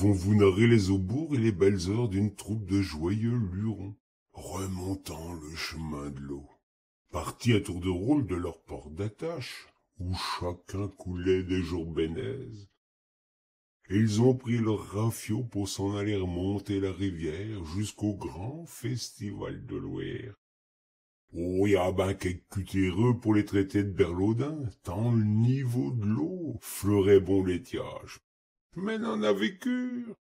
vont vous narrer les aubours et les belles heures d'une troupe de joyeux lurons, remontant le chemin de l'eau, partis à tour de rôle de leur port d'attache, où chacun coulait des jours bénaises. Et ils ont pris leur rafio pour s'en aller remonter la rivière jusqu'au grand festival de Loire. Oh, y a ben quelques cutéreux pour les traiter de berlaudins, tant le niveau de l'eau fleurait bon l'étiage. Mais n'en avait cure.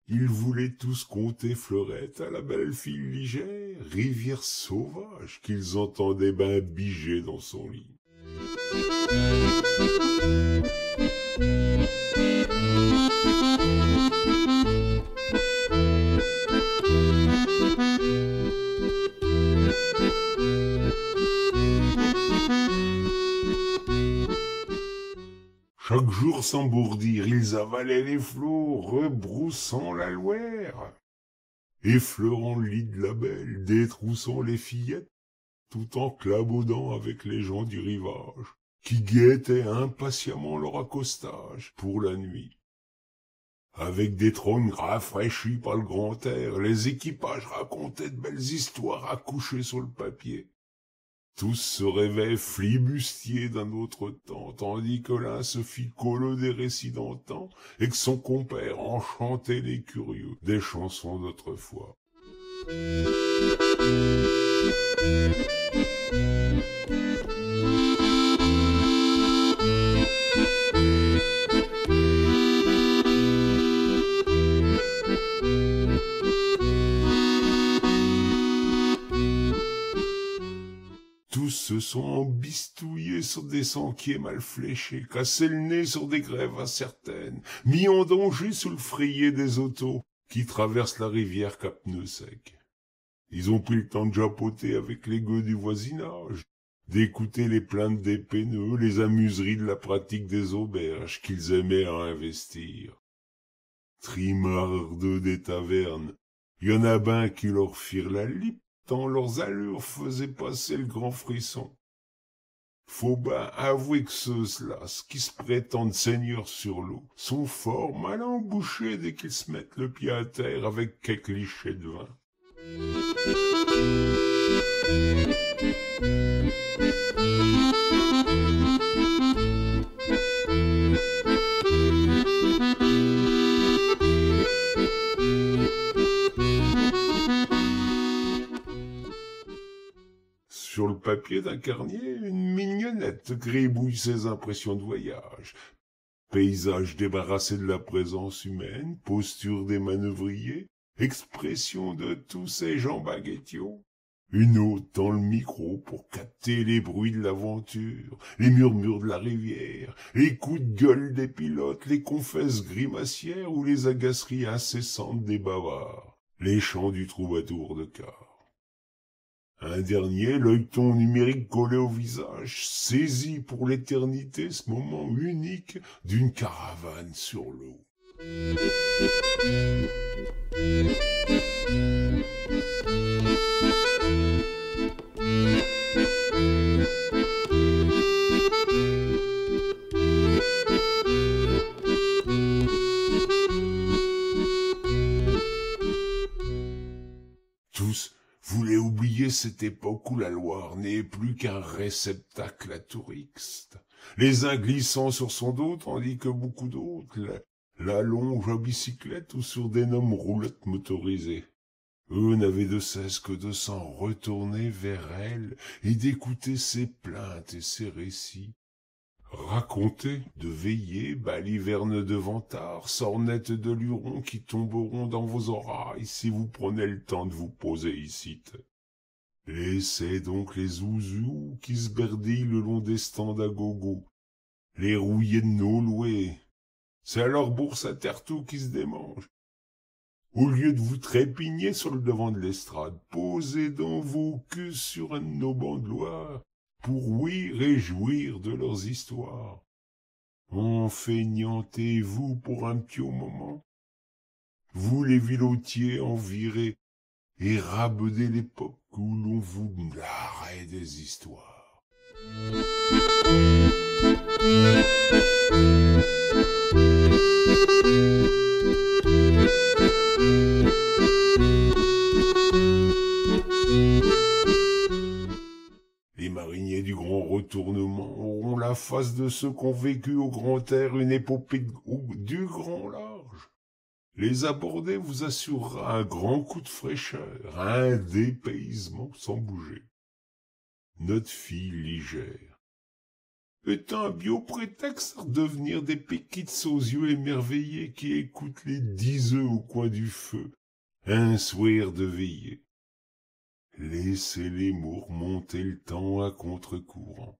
Ils voulaient tous compter Fleurette à la belle fille Ligère, rivière sauvage qu'ils entendaient ben biger dans son lit. Chaque jour sans bourdir, ils avalaient les flots, rebroussant la Loire, effleurant le lit de la belle, détroussant les fillettes, tout en clabaudant avec les gens du rivage, qui guettaient impatiemment leur accostage pour la nuit. Avec des trônes rafraîchis par le grand air, les équipages racontaient de belles histoires accouchées sur le papier. Tous se rêvaient flibustiers d'un autre temps, tandis que l'un se fit colo des récits d'antan, et que son compère enchantait les curieux des chansons d'autrefois. Tous se sont embistouillés sur des sentiers mal fléchés, cassé le nez sur des grèves incertaines, mis en danger sous le frayé des autos qui traversent la rivière cap pneus secs. Ils ont pris le temps de japoter avec les gueux du voisinage, d'écouter les plaintes des peineux, les amuseries de la pratique des auberges qu'ils aimaient à investir. Trimardeux des tavernes, y en a ben qui leur firent la lippe, tant leurs allures faisaient passer le grand frisson. Faut ben avouer que ceux-là, qui se prétendent seigneurs sur l'eau, sont fort mal embouchés dès qu'ils se mettent le pied à terre avec quelques lichets de vin. Sur le papier d'un carnier, une mignonnette gribouille ses impressions de voyage. Paysage débarrassé de la présence humaine, posture des manœuvriers, expression de tous ces gens baguettiaux. Une autre dans le micro pour capter les bruits de l'aventure, les murmures de la rivière, les coups de gueule des pilotes, les confesses grimacières ou les agaceries incessantes des bavards, les chants du troubadour de car. Un dernier, l'œilleton numérique collé au visage, saisit pour l'éternité ce moment unique d'une caravane sur l'eau. Tous voulaient oublier cette époque où la Loire n'est plus qu'un réceptacle à touristes, les uns glissant sur son dos tandis que beaucoup d'autres la longent à bicyclette ou sur d'énormes roulettes motorisées. Eux n'avaient de cesse que de s'en retourner vers elle et d'écouter ses plaintes et ses récits. Racontez de veillées, balivernes de vantards, sornettes de lurons qui tomberont dans vos oreilles si vous prenez le temps de vous poser ici. Laissez donc les zouzous qui se berdillent le long des stands à gogo, les rouillés de nos loués. C'est à leur bourse à terre-tout qui se démange. Au lieu de vous trépigner sur le devant de l'estrade, posez dans vos culs sur un de nos bancs de Loire, pour oui réjouir de leurs histoires. Enfeignantez-vous pour un petit moment. Vous les vilotiers envirés, et rabedez l'époque où l'on vous narrait des histoires. gouvernements auront la face de ceux qu'ont vécu au grand air une épopée du grand large. Les aborder vous assurera un grand coup de fraîcheur, un dépaysement sans bouger. Notre fille Ligère est un bio-prétexte à devenir des péquites aux yeux émerveillés qui écoutent les 10 œufs au coin du feu, un soir de veillée. Laissez les mots remonter le temps à contre-courant.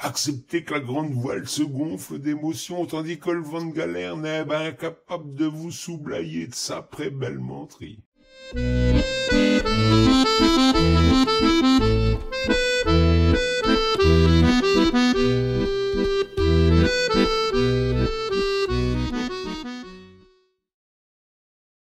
Acceptez que la grande voile se gonfle d'émotion, tandis que le vent de galère n'est ben incapable de vous soublayer de sa très belle menterie.